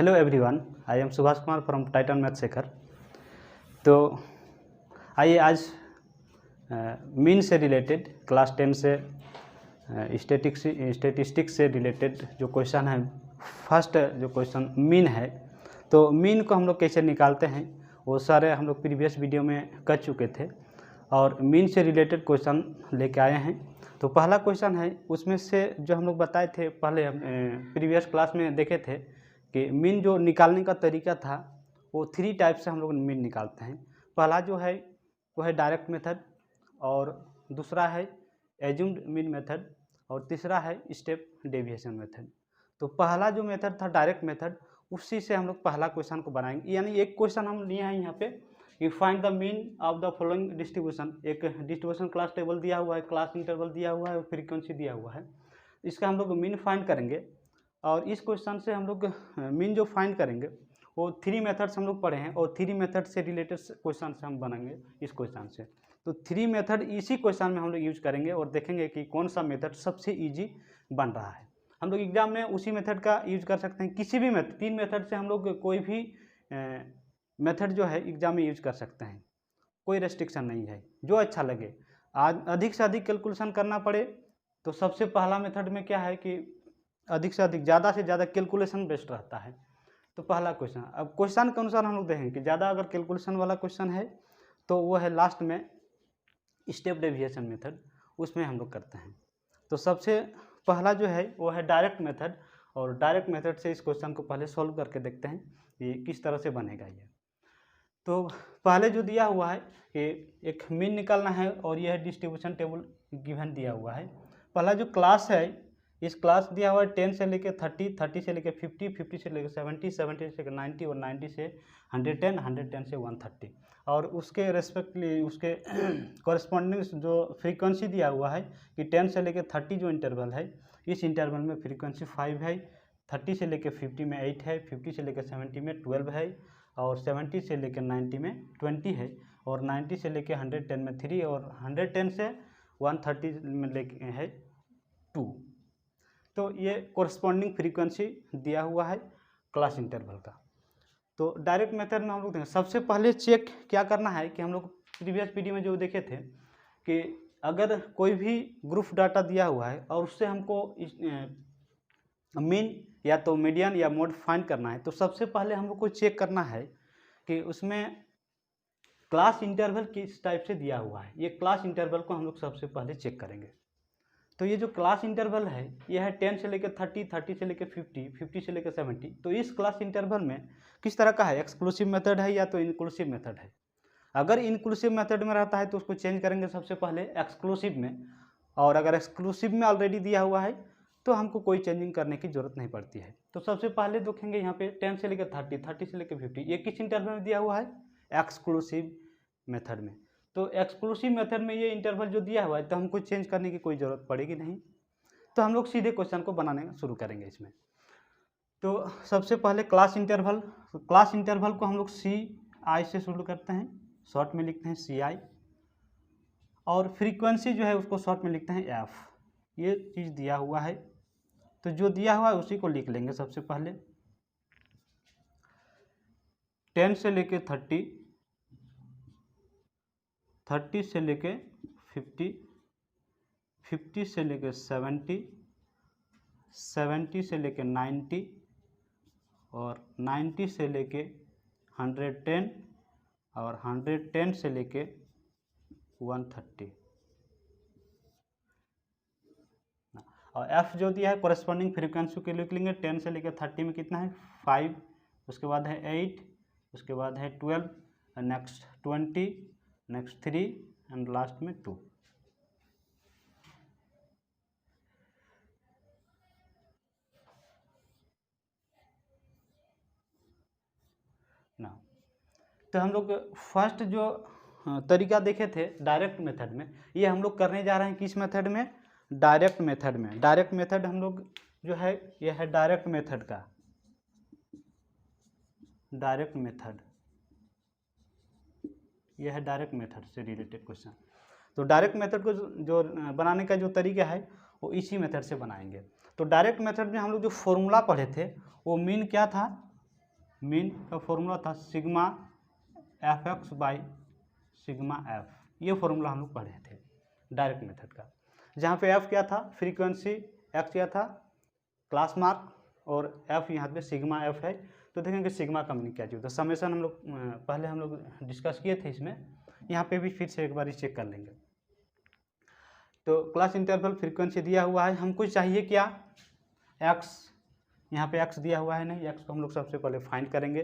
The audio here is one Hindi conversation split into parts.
Hello everyone, I am Subhash Kumar from Titan math Shekhar. तो आइए आज मीन से रिलेटेड क्लास 10 से स्टैटिस्टिक्स से रिलेटेड जो क्वेश्चन है, फर्स्ट जो क्वेश्चन मीन है, तो मीन को हम लोग कैसे निकालते हैं वो सारे हम लोग प्रीवियस वीडियो में कर चुके थे और मीन से रिलेटेड क्वेश्चन लेके आए हैं। तो पहला क्वेश्चन है, उसमें से जो हम लोग बताए थे पहले हम प्रीवियस क्लास में देखे थे कि मीन जो निकालने का तरीका था वो 3 टाइप से हम लोग मीन निकालते हैं। पहला जो है वो है डायरेक्ट मेथड, और दूसरा है एज्यूम्ड मीन मेथड, और तीसरा है स्टेप डेविएशन मेथड। तो पहला जो मेथड था डायरेक्ट मेथड, उसी से हम लोग पहला क्वेश्चन को बनाएंगे। यानी एक क्वेश्चन हम लिए हैं यहाँ पे कि find the mean of the following distribution. एक डिस्ट्रीब्यूशन क्लास टेबल दिया हुआ है, क्लास इंटरवल दिया हुआ है और फ्रीक्वेंसी दिया हुआ है। इसका हम लोग मीन फाइंड करेंगे और इस क्वेश्चन से हम लोग मीन जो फाइंड करेंगे वो 3 मेथड्स हम लोग पढ़े हैं और 3 मेथड से रिलेटेड क्वेश्चन से हम बनाएंगे इस क्वेश्चन से। तो 3 मेथड इसी क्वेश्चन में हम लोग यूज करेंगे और देखेंगे कि कौन सा मेथड सबसे ईजी बन रहा है। हम लोग एग्जाम में उसी मेथड का यूज कर सकते हैं, किसी भी मेथड, 3 मेथड से हम लोग कोई भी मेथड जो है एग्जाम में यूज कर सकते हैं, कोई रेस्ट्रिक्शन नहीं है, जो अच्छा लगे। आज अधिक से अधिक कैलकुलेशन करना पड़े तो सबसे पहला मेथड में क्या है कि अधिक से अधिक ज़्यादा से ज़्यादा कैलकुलेशन बेस्ट रहता है। तो पहला क्वेश्चन, अब क्वेश्चन के अनुसार हम लोग देखेंगे कि ज़्यादा अगर कैलकुलेशन वाला क्वेश्चन है तो वो है लास्ट में स्टेप डेविएशन मेथड, उसमें हम लोग करते हैं। तो सबसे पहला जो है वो है डायरेक्ट मेथड, और डायरेक्ट मेथड से इस क्वेश्चन को पहले सॉल्व करके देखते हैं कि किस तरह से बनेगा ये। तो पहले जो दिया हुआ है कि एक मीन निकालना है और यह डिस्ट्रीब्यूशन टेबल गिवन दिया हुआ है। पहला जो क्लास है, इस क्लास दिया हुआ है 10 से लेके 30, 30 से लेके 50, 50 से लेके 70, 70 से लेके 90 और 90 से 110, 110 से 130, और उसके रेस्पेक्टली उसके कॉरेस्पॉन्डिंग जो फ्रीक्वेंसी दिया हुआ है कि 10 से लेके 30 जो इंटरवल है, इस इंटरवल में फ्रीक्वेंसी 5 है, 30 से लेके 50 में 8 है, 50 से लेके 70 में 12 है, और 70 से लेके 90 में 20 है, और 90 से लेके 110 में 3, और 110 से 130 में लेके है 2। तो ये कोरस्पॉन्डिंग फ्रीक्वेंसी दिया हुआ है क्लास इंटरवल का। तो डायरेक्ट मेथड में हम लोग देखें, सबसे पहले चेक क्या करना है कि हम लोग प्रीवियस वीडियो में जो देखे थे कि अगर कोई भी ग्रुप डाटा दिया हुआ है और उससे हमको मीन या तो मीडियन या मोड फाइंड करना है, तो सबसे पहले हम लोग को चेक करना है कि उसमें क्लास इंटरवल किस टाइप से दिया हुआ है। ये क्लास इंटरवल को हम लोग सबसे पहले चेक करेंगे। तो ये जो क्लास इंटरवल है ये है 10 से लेकर 30, 30 से लेकर 50, 50 से लेकर 70। तो इस क्लास इंटरवल में किस तरह का है, एक्सक्लूसिव मेथड है या तो इंक्लूसिव मेथड है। अगर इंक्लूसिव मेथड में रहता है तो उसको चेंज करेंगे सबसे पहले एक्सक्लूसिव में, और अगर एक्सक्लूसिव में ऑलरेडी दिया हुआ है तो हमको कोई चेंजिंग करने की जरूरत नहीं पड़ती है। तो सबसे पहले देखेंगे यहाँ पे 10 से लेकर 30, 30 से लेकर 50, ये किस इंटरवल में दिया हुआ है, एक्सक्लूसिव मेथड में। तो एक्सक्लूसिव मेथड में ये इंटरवल जो दिया हुआ है तो हमको चेंज करने की कोई ज़रूरत पड़ेगी नहीं। तो हम लोग सीधे क्वेश्चन को बनाने शुरू करेंगे इसमें। तो सबसे पहले क्लास इंटरवल, क्लास इंटरवल को हम लोग CI से शुरू करते हैं, शॉर्ट में लिखते हैं CI, और फ्रीक्वेंसी जो है उसको शॉर्ट में लिखते हैं F। ये चीज़ दिया हुआ है तो जो दिया हुआ है उसी को लिख लेंगे। सबसे पहले 10 से लेके 30, 30 से लेके 50, 50 से लेके 70, 70 से लेके 90, और 90 से लेके 110, और 110 से लेके 130। और F जो दिया है कोरेस्पॉन्डिंग फ्रीक्वेंसी के लिख लेंगे। 10 से लेके 30 में कितना है 5, उसके बाद है 8, उसके बाद है 12, नेक्स्ट 20, नेक्स्ट 3 एंड लास्ट में 2। ना तो हम लोग फर्स्ट जो तरीका देखे थे डायरेक्ट मेथड में, ये हम लोग करने जा रहे हैं किस मेथड में, डायरेक्ट मेथड में। डायरेक्ट मेथड हम लोग जो है ये है डायरेक्ट मेथड का, डायरेक्ट मेथड, यह है डायरेक्ट मेथड से रिलेटेड क्वेश्चन। तो डायरेक्ट मेथड को जो बनाने का जो तरीका है वो इसी मेथड से बनाएंगे। तो डायरेक्ट मेथड में हम लोग जो फॉर्मूला पढ़े थे वो मीन क्या था, मीन का फॉर्मूला था sigma F X by sigma F, ये फॉर्मूला हम लोग पढ़े थे डायरेक्ट मेथड का, जहाँ पे एफ क्या था फ्रीक्वेंसी, एक्स क्या था क्लास मार्क, और एफ यहाँ पे सिग्मा एफ है। तो देखेंगे सिग्मा का मीनिंग क्या होता है, समेशन हम लोग पहले हम लोग डिस्कस किए थे इसमें, यहाँ पे भी फिर से एक बार चेक कर लेंगे। तो क्लास इंटरवल फ्रीक्वेंसी दिया हुआ है, हमको चाहिए क्या एक्स, यहाँ पे एक्स दिया हुआ है नहीं, एक्स को हम लोग सबसे पहले फाइंड करेंगे।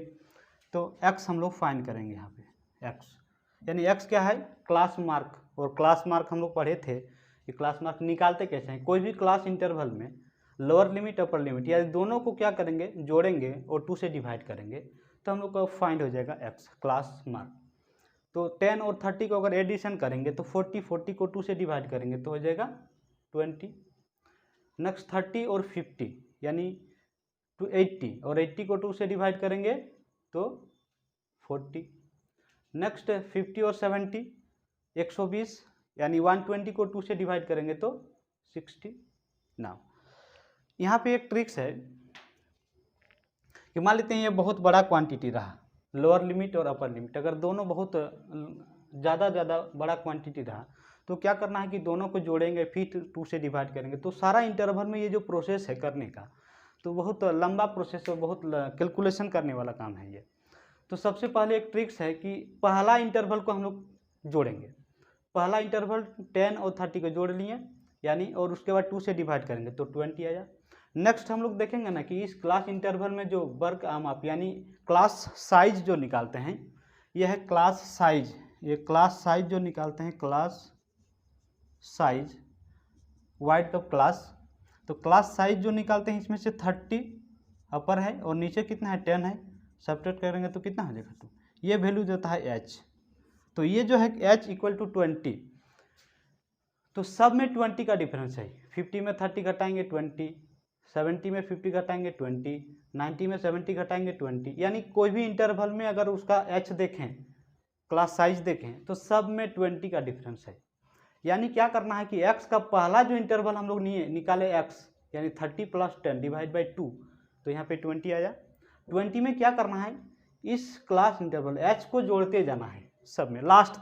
तो एक्स हम लोग फाइंड करेंगे यहाँ पे एक्स, यानी एक्स क्या है क्लास मार्क, और क्लास मार्क हम लोग पढ़े थे कि क्लास मार्क निकालते कैसे हैं, कोई भी क्लास इंटरवल में लोअर लिमिट अपर लिमिट या दोनों को क्या करेंगे जोड़ेंगे और 2 से डिवाइड करेंगे, तो हम लोग का फाइंड हो जाएगा एक्स क्लास मार्क। तो 10 और 30 को अगर एडिशन करेंगे तो 40 को 2 से डिवाइड करेंगे तो हो जाएगा 20। नेक्स्ट 30 और 50 यानी 80, और 80 को 2 से डिवाइड करेंगे तो 40। नेक्स्ट 50 और 70 120, यानी 120 को 2 से डिवाइड करेंगे तो 60। नाउ यहाँ पे एक ट्रिक्स है कि मान लेते हैं ये बहुत बड़ा क्वांटिटी रहा, लोअर लिमिट और अपर लिमिट अगर दोनों बहुत ज़्यादा बड़ा क्वांटिटी रहा, तो क्या करना है कि दोनों को जोड़ेंगे फिर 2 से डिवाइड करेंगे। तो सारा इंटरवल में ये जो प्रोसेस है करने का, तो बहुत लंबा प्रोसेस है, बहुत कैलकुलेशन करने वाला काम है ये। तो सबसे पहले एक ट्रिक्स है कि पहला इंटरवल को हम लोग जोड़ेंगे, पहला इंटरवल 10 और 30 को जोड़ लिए यानी, और उसके बाद 2 से डिवाइड करेंगे तो 20 आया। नेक्स्ट हम लोग देखेंगे ना कि इस क्लास इंटरवल में जो वर्क आम आप यानी क्लास साइज जो निकालते हैं, यह है क्लास साइज, ये क्लास साइज जो निकालते हैं class size wide the class. तो क्लास साइज जो निकालते हैं इसमें से 30 अपर है और नीचे कितना है 10 है, सब्ट्रैक्ट करेंगे तो कितना हो जाएगा 2, ये वैल्यू देता है एच। तो ये जो है एच इक्वल टू 20, तो सब में 20 का डिफरेंस है, 50 में 30 घटाएंगे 20, 70 में 50 घटाएंगे 20, 90 में 70 घटाएंगे 20, यानी कोई भी इंटरवल में अगर उसका एच देखें क्लास साइज देखें तो सब में 20 का डिफरेंस है। यानी क्या करना है कि x का पहला जो इंटरवल हम लोग निकाले x यानी 30 प्लस 10 डिवाइड बाई 2, तो यहाँ पे 20 आया। 20 में क्या करना है इस क्लास इंटरवल h को जोड़ते जाना है सब में लास्ट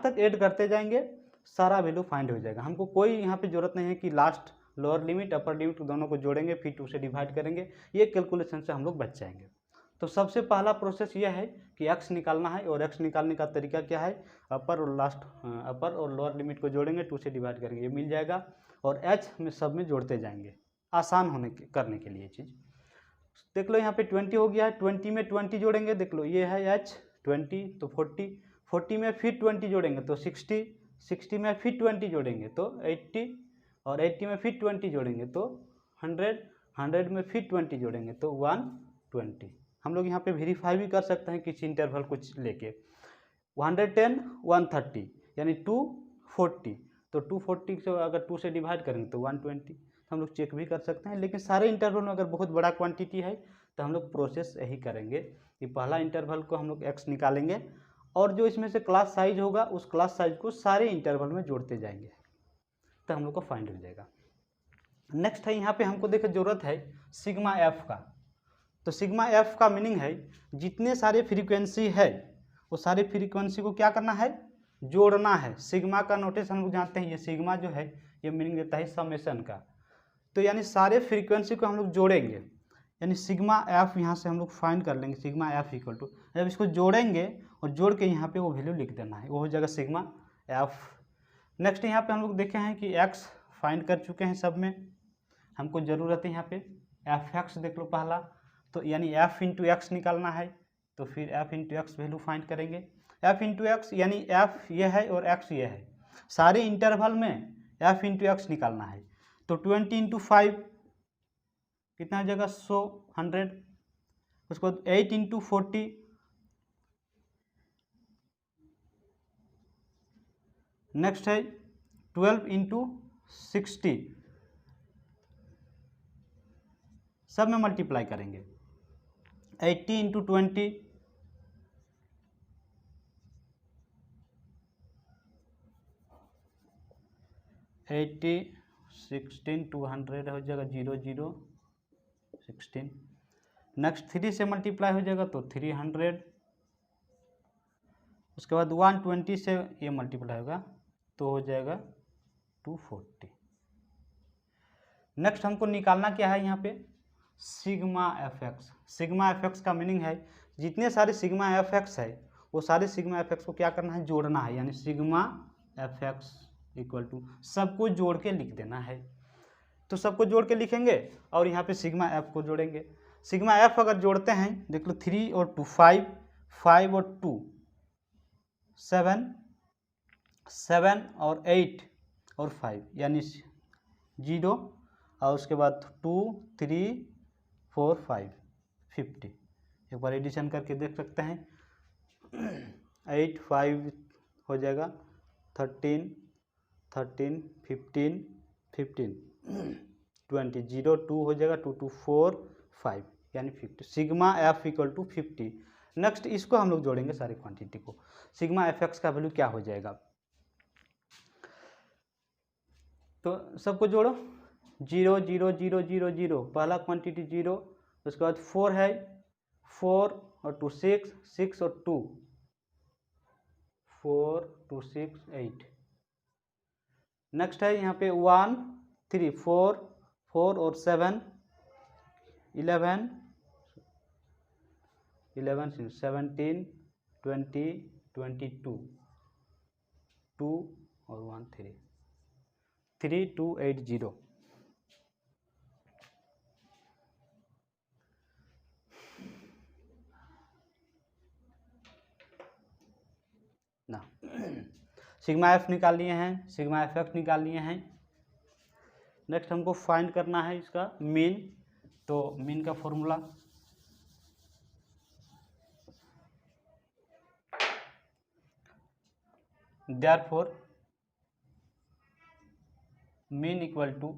तक ऐड करते जाएंगे, सारा वैल्यू फाइंड हो जाएगा। हमको कोई यहाँ पे जरूरत नहीं है कि last lower limit upper limit दोनों को जोड़ेंगे फिर 2 से डिवाइड करेंगे, ये कैलकुलेशन से हम लोग बच जाएंगे। तो सबसे पहला प्रोसेस यह है कि x निकालना है, और x निकालने का तरीका क्या है अपर और लोअर लिमिट को जोड़ेंगे 2 से डिवाइड करेंगे, ये मिल जाएगा, और h में सब में जोड़ते जाएंगे आसान करने के लिए चीज़। देख लो यहाँ पे 20 हो गया है, 20 में 20 जोड़ेंगे, देख लो ये है h 20 तो 40 में फिर 20 जोड़ेंगे तो 60 में फिर 20 जोड़ेंगे तो 80, और 80 में फिर 20 जोड़ेंगे तो 100 में फिर 20 जोड़ेंगे तो 120। हम लोग यहाँ पे वेरीफाई भी कर सकते हैं किसी इंटरवल को लेके 110 130 यानी 240, तो 240 से अगर 2 से डिवाइड करेंगे तो 120, हम लोग चेक भी कर सकते हैं। लेकिन सारे इंटरवल में अगर बहुत बड़ा क्वांटिटी है तो हम लोग प्रोसेस यही करेंगे कि पहला इंटरवल को हम लोग x निकालेंगे, और जो इसमें से क्लास साइज होगा उस क्लास साइज को सारे इंटरवल में जोड़ते जाएंगे, तो हम लोग को फाइंड हो जाएगा। नेक्स्ट है यहाँ पे हमको देखिए जरूरत है सिग्मा एफ का। तो सिग्मा एफ का मीनिंग है जितने सारे फ्रीक्वेंसी है वो सारे फ्रीक्वेंसी को क्या करना है जोड़ना है। सिग्मा का नोटेशन हम लोग जानते हैं, ये सिग्मा जो है ये मीनिंग देता है समेशन का। तो यानी सारे फ्रीक्वेंसी को हम लोग जोड़ेंगे, यानी सिग्मा एफ यहाँ से हम लोग फाइंड कर लेंगे सिग्मा एफ इक्वल टू, जब इसको जोड़ेंगे और जोड़ के यहाँ पे वो वैल्यू लिख देना है, वो हो जाएगा सिग्मा एफ। नेक्स्ट यहाँ पे हम लोग देखे हैं कि एक्स फाइंड कर चुके हैं, सब में हमको ज़रूरत है यहाँ पे एफ एक्स देख लो पहला, तो यानी एफ इंटू एक्स निकालना है, तो फिर F into x value find करेंगे। एफ इंटू एक्स यानी एफ ये है और एक्स ये है, सारे इंटरवल में एफ इंटू एक्स निकालना है। तो 20 इंटू 5 कितना हो जाएगा 100, उसको 8 इंटू 40, नेक्स्ट है 12 इंटू 60, सब में मल्टीप्लाई करेंगे। 80 इंटू 20, 80 16 200 हो जाएगा 0 0 16। नेक्स्ट 3 से मल्टीप्लाई हो जाएगा तो 300, उसके बाद 120 से ये मल्टीप्लाई होगा तो हो जाएगा 240। नेक्स्ट हमको निकालना क्या है यहाँ पे, sigma F x. Sigma F X का मीनिंग है जितने सारे सिग्मा एफ एक्स है वो सारे सिग्मा एफ एक्स को क्या करना है, जोड़ना है, यानी sigma F X equal to सबको जोड़ के लिख देना है। तो सबको जोड़ के लिखेंगे और यहाँ पे सिग्मा एफ को जोड़ेंगे। सिग्मा एफ अगर जोड़ते हैं देख लो 3 और 2 5, 5 और 2 7, 7 और 8 और 5 यानी 0 और उसके बाद 2 3 4 5 50। एक बार एडिशन करके देख सकते हैं 8 5 हो जाएगा 13 13 15 15 20 0 2 हो जाएगा 2 2 4 5 यानी 50। Sigma F equal to 50। Next इसको हम लोग जोड़ेंगे सारी क्वांटिटी को। सिग्मा एफ एक्स का वैल्यू क्या हो जाएगा, तो सबको जोड़ो 0 0 0 0 0 पहला क्वांटिटी 0, उसके बाद 4 है 4 और 2 6 6 और 2 4 2 6 8। नेक्स्ट है यहाँ पे 1 3 4 4 और 7 11 11 17 20 22 2 और 1 3 3280। ना सिग्मा एफ निकाल लिए हैं, सिग्मा एफ एक्स निकाल लिए हैं। नेक्स्ट हमको फाइंड करना है इसका मीन। तो मीन का formula therefore mean equal to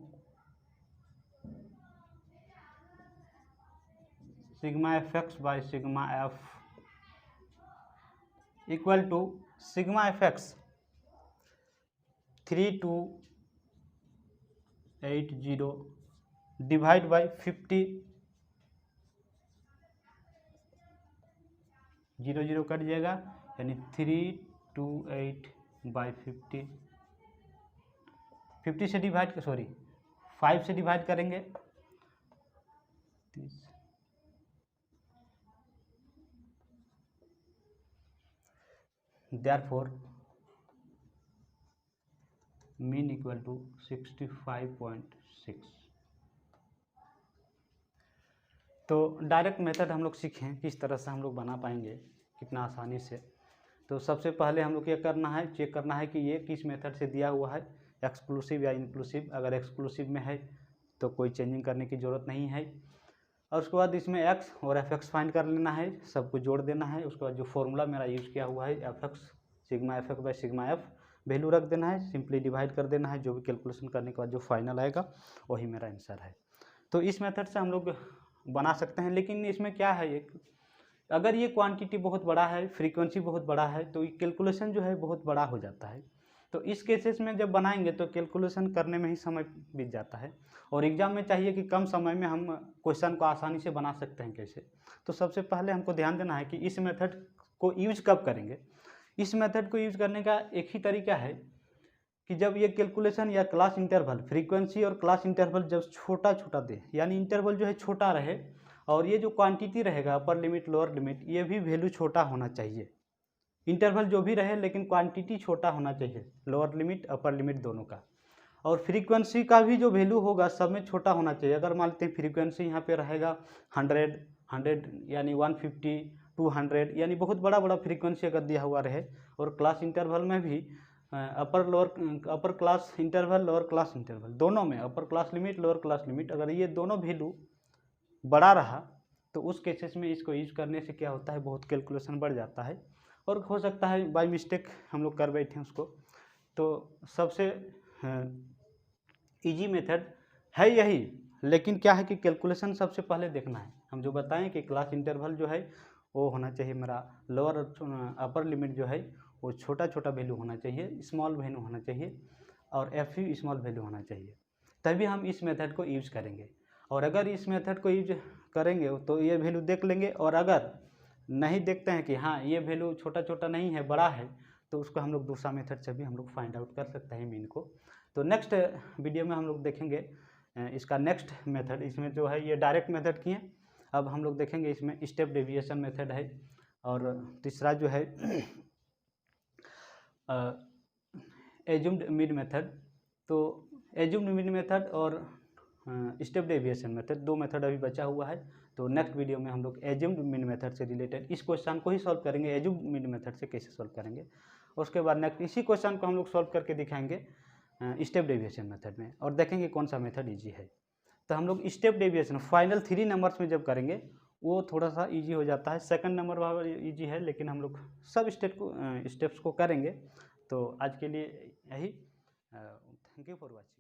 sigma F X by sigma F equal to sigma F X 3280 divide by 50 0 0 cut जाएगा यानी 328 बाई 50 50 से डिवाइड 5 से डिवाइड करेंगे 30 देयरफॉर मीन इक्वल टू 65.6। तो डायरेक्ट मेथड हम लोग सीखें किस तरह से हम लोग बना पाएंगे कितना आसानी से। तो सबसे पहले हम लोग क्या करना है, चेक करना है कि ये किस मेथड से दिया हुआ है, एक्सक्लूसिव या इंक्लूसिव। अगर एक्सक्लूसिव में है तो कोई चेंजिंग करने की ज़रूरत नहीं है। और उसके बाद इसमें एक्स और एफ एक्स फाइंड कर लेना है, सबको जोड़ देना है। उसके बाद जो फॉर्मूला मेरा यूज़ किया हुआ है F x sigma F X by sigma F value रख देना है, सिंपली डिवाइड कर देना है। जो भी कैलकुलेशन करने के बाद जो फाइनल आएगा वही मेरा आंसर है। तो इस मेथड से हम लोग बना सकते हैं। लेकिन इसमें क्या है, एक अगर ये क्वांटिटी बहुत बड़ा है, फ्रीक्वेंसी बहुत बड़ा है, तो ये कैलकुलेशन जो है बहुत बड़ा हो जाता है। तो इस केसेस में जब बनाएंगे तो कैलकुलेशन करने में ही समय बीत जाता है। और एग्जाम में चाहिए कि कम समय में हम क्वेश्चन को आसानी से बना सकते हैं कैसे। तो सबसे पहले हमको ध्यान देना है कि इस मेथड को यूज कब करेंगे। इस मेथड को यूज करने का एक ही तरीका है कि जब ये कैलकुलेशन या क्लास इंटरवल, फ्रीक्वेंसी और क्लास इंटरवल जब छोटा छोटा दे, यानी इंटरवल जो है छोटा रहे और ये जो क्वांटिटी रहेगा अपर लिमिट लोअर लिमिट ये भी वैल्यू छोटा होना चाहिए। इंटरवल जो भी रहे लेकिन क्वांटिटी छोटा होना चाहिए, लोअर लिमिट अपर लिमिट दोनों का। और फ्रीक्वेंसी का भी जो वैल्यू होगा सब में छोटा होना चाहिए। अगर मान लेते हैं फ्रीक्वेंसी यहाँ पे रहेगा 100 यानी 150 200 यानी बहुत बड़ा बड़ा फ्रीक्वेंसी अगर दिया हुआ रहे, और क्लास इंटरवल में भी upper class interval lower class interval दोनों में upper class limit lower class limit अगर ये दोनों वैल्यू बड़ा रहा तो उस केसेस में इसको यूज करने से क्या होता है, बहुत कैलकुलेशन बढ़ जाता है। और हो सकता है बाय मिस्टेक हम लोग कर बैठे उसको। तो सबसे इजी मेथड है यही, लेकिन क्या है कि कैलकुलेशन सबसे पहले देखना है। हम जो बताएं कि क्लास इंटरवल जो है वो होना चाहिए मेरा लोअर अपर लिमिट जो है वो छोटा छोटा वैल्यू होना चाहिए, स्मॉल वैल्यू होना चाहिए, और एफ यू स्मॉल वैल्यू होना चाहिए, तभी हम इस मेथड को यूज करेंगे। और अगर इस मेथड को यूज करेंगे तो ये वैल्यू देख लेंगे, और अगर नहीं देखते हैं कि हाँ ये वैल्यू छोटा छोटा नहीं है बड़ा है, तो उसको हम लोग दूसरा मेथड से भी हम लोग फाइंड आउट कर सकते हैं मीन को। तो नेक्स्ट वीडियो में हम लोग देखेंगे इसका नेक्स्ट मेथड। इसमें जो है ये डायरेक्ट मेथड की है, अब हम लोग देखेंगे इसमें स्टेप डेविएशन मेथड है, और तीसरा जो है एज्यूम्ड मीन मेथड। तो एज्यूम्ड मीन मेथड और स्टेप डेविएशन मेथड, दो मेथड अभी बचा हुआ है। तो नेक्स्ट वीडियो में हम लोग एज्यूम्ड मीन मेथड से रिलेटेड इस क्वेश्चन को ही सॉल्व करेंगे, एज्यूम्ड मीन मेथड से कैसे सॉल्व करेंगे। उसके बाद नेक्स्ट इसी क्वेश्चन को हम लोग सॉल्व करके दिखाएंगे स्टेप डेविएशन मेथड में, और देखेंगे कौन सा मेथड ईजी है। तो हम लोग स्टेप डेविएशन फाइनल 3 नंबर्स में जब करेंगे वो थोड़ा सा इजी हो जाता है, सेकंड नंबर वाला इजी है, लेकिन हम लोग सब स्टेप्स को करेंगे। तो आज के लिए यही, थैंक यू फॉर वॉचिंग।